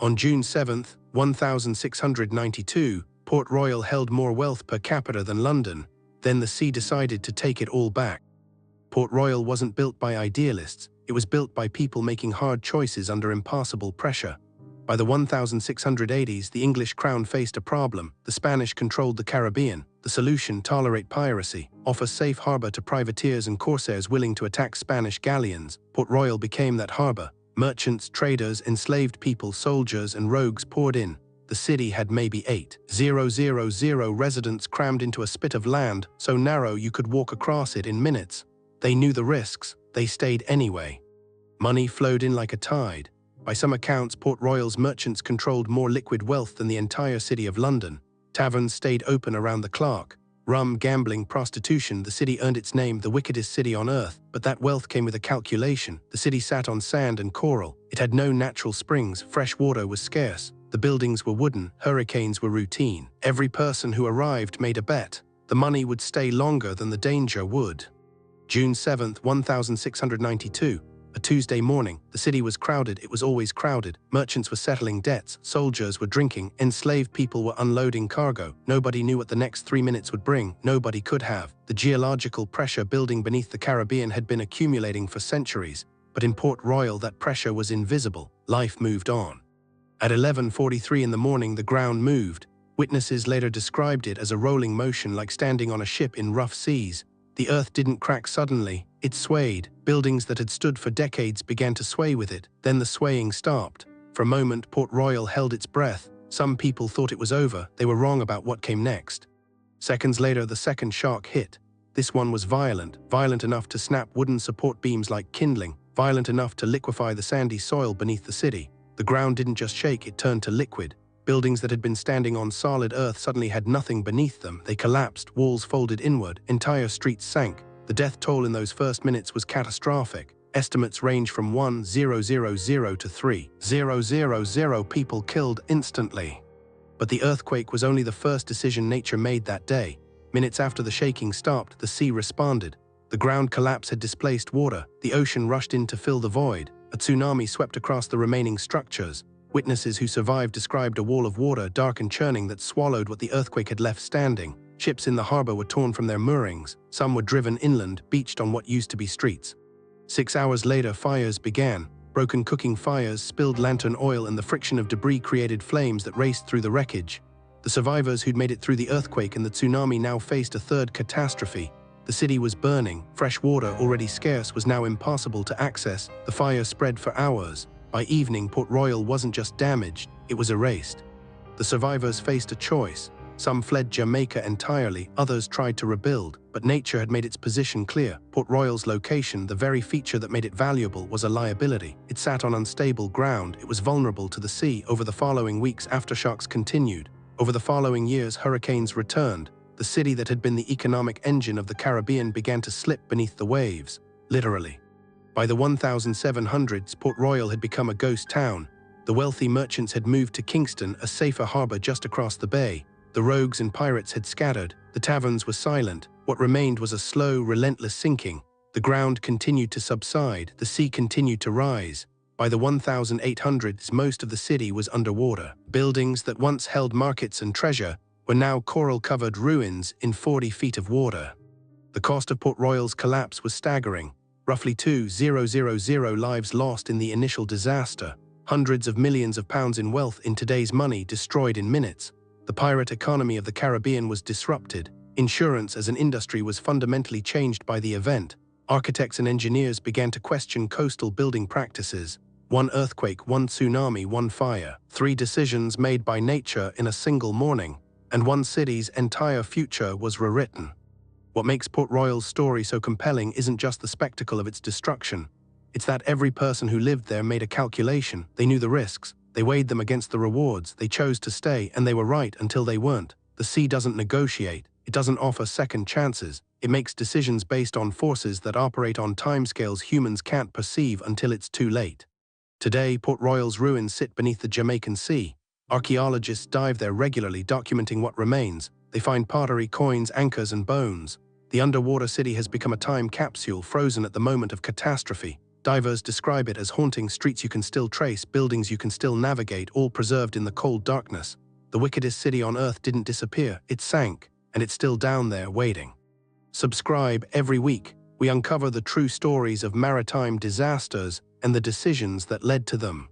On June 7, 1692, Port Royal held more wealth per capita than London. Then the sea decided to take it all back. Port Royal wasn't built by idealists, it was built by people making hard choices under impassable pressure. By the 1680s, the English crown faced a problem. The Spanish controlled the Caribbean. The solution: tolerate piracy, offer safe harbor to privateers and corsairs willing to attack Spanish galleons. Port Royal became that harbor. Merchants, traders, enslaved people, soldiers, and rogues poured in. The city had maybe 8,000 residents crammed into a spit of land so narrow you could walk across it in minutes. They knew the risks. They stayed anyway. Money flowed in like a tide. By some accounts, Port Royal's merchants controlled more liquid wealth than the entire city of London. Taverns stayed open around the clock. Rum, gambling, prostitution, the city earned its name the wickedest city on earth. But that wealth came with a calculation. The city sat on sand and coral. It had no natural springs. Fresh water was scarce. The buildings were wooden. Hurricanes were routine. Every person who arrived made a bet. The money would stay longer than the danger would. June 7, 1692. A Tuesday morning, the city was crowded. It was always crowded. Merchants were settling debts, soldiers were drinking, enslaved people were unloading cargo. Nobody knew what the next 3 minutes would bring. Nobody could have. The geological pressure building beneath the Caribbean had been accumulating for centuries. But in Port Royal, that pressure was invisible. Life moved on. At 11:43 in the morning, the ground moved. Witnesses later described it as a rolling motion like standing on a ship in rough seas. The earth didn't crack suddenly, it swayed. Buildings that had stood for decades began to sway with it. Then the swaying stopped. For a moment, Port Royal held its breath. Some people thought it was over. They were wrong about what came next. Seconds later, the second shock hit. This one was violent enough to snap wooden support beams like kindling, violent enough to liquefy the sandy soil beneath the city. The ground didn't just shake, it turned to liquid. Buildings that had been standing on solid earth suddenly had nothing beneath them. They collapsed, walls folded inward, entire streets sank. The death toll in those first minutes was catastrophic. Estimates range from 1,000 to 3,000 people killed instantly. But the earthquake was only the first decision nature made that day. Minutes after the shaking stopped, the sea responded. The ground collapse had displaced water. The ocean rushed in to fill the void. A tsunami swept across the remaining structures. Witnesses who survived described a wall of water, dark and churning, that swallowed what the earthquake had left standing. Ships in the harbor were torn from their moorings. Some were driven inland, beached on what used to be streets. 6 hours later, fires began. Broken cooking fires, spilled lantern oil, and the friction of debris created flames that raced through the wreckage. The survivors who'd made it through the earthquake and the tsunami now faced a third catastrophe. The city was burning. Fresh water, already scarce, was now impossible to access. The fire spread for hours. By evening, Port Royal wasn't just damaged, it was erased. The survivors faced a choice. Some fled Jamaica entirely, others tried to rebuild, but nature had made its position clear. Port Royal's location, the very feature that made it valuable, was a liability. It sat on unstable ground, it was vulnerable to the sea. Over the following weeks, aftershocks continued. Over the following years, hurricanes returned. The city that had been the economic engine of the Caribbean began to slip beneath the waves, literally. By the 1700s, Port Royal had become a ghost town. The wealthy merchants had moved to Kingston, a safer harbor just across the bay. The rogues and pirates had scattered. The taverns were silent. What remained was a slow, relentless sinking. The ground continued to subside. The sea continued to rise. By the 1800s, most of the city was underwater. Buildings that once held markets and treasure were now coral-covered ruins in 40 feet of water. The cost of Port Royal's collapse was staggering. Roughly 2,000 lives lost in the initial disaster. Hundreds of millions of pounds in wealth, in today's money, destroyed in minutes. The pirate economy of the Caribbean was disrupted. Insurance as an industry was fundamentally changed by the event. Architects and engineers began to question coastal building practices. One earthquake, one tsunami, one fire. 3 decisions made by nature in a single morning. And one city's entire future was rewritten. What makes Port Royal's story so compelling isn't just the spectacle of its destruction. It's that every person who lived there made a calculation. They knew the risks. They weighed them against the rewards. They chose to stay, and they were right until they weren't. The sea doesn't negotiate. It doesn't offer second chances. It makes decisions based on forces that operate on timescales humans can't perceive until it's too late. Today, Port Royal's ruins sit beneath the Jamaican Sea. Archaeologists dive there regularly, documenting what remains. They find pottery, coins, anchors, and bones. The underwater city has become a time capsule, frozen at the moment of catastrophe. Divers describe it as haunting streets you can still trace, buildings you can still navigate, all preserved in the cold darkness. The wickedest city on Earth didn't disappear, it sank, and it's still down there waiting. Subscribe every week. We uncover the true stories of maritime disasters and the decisions that led to them.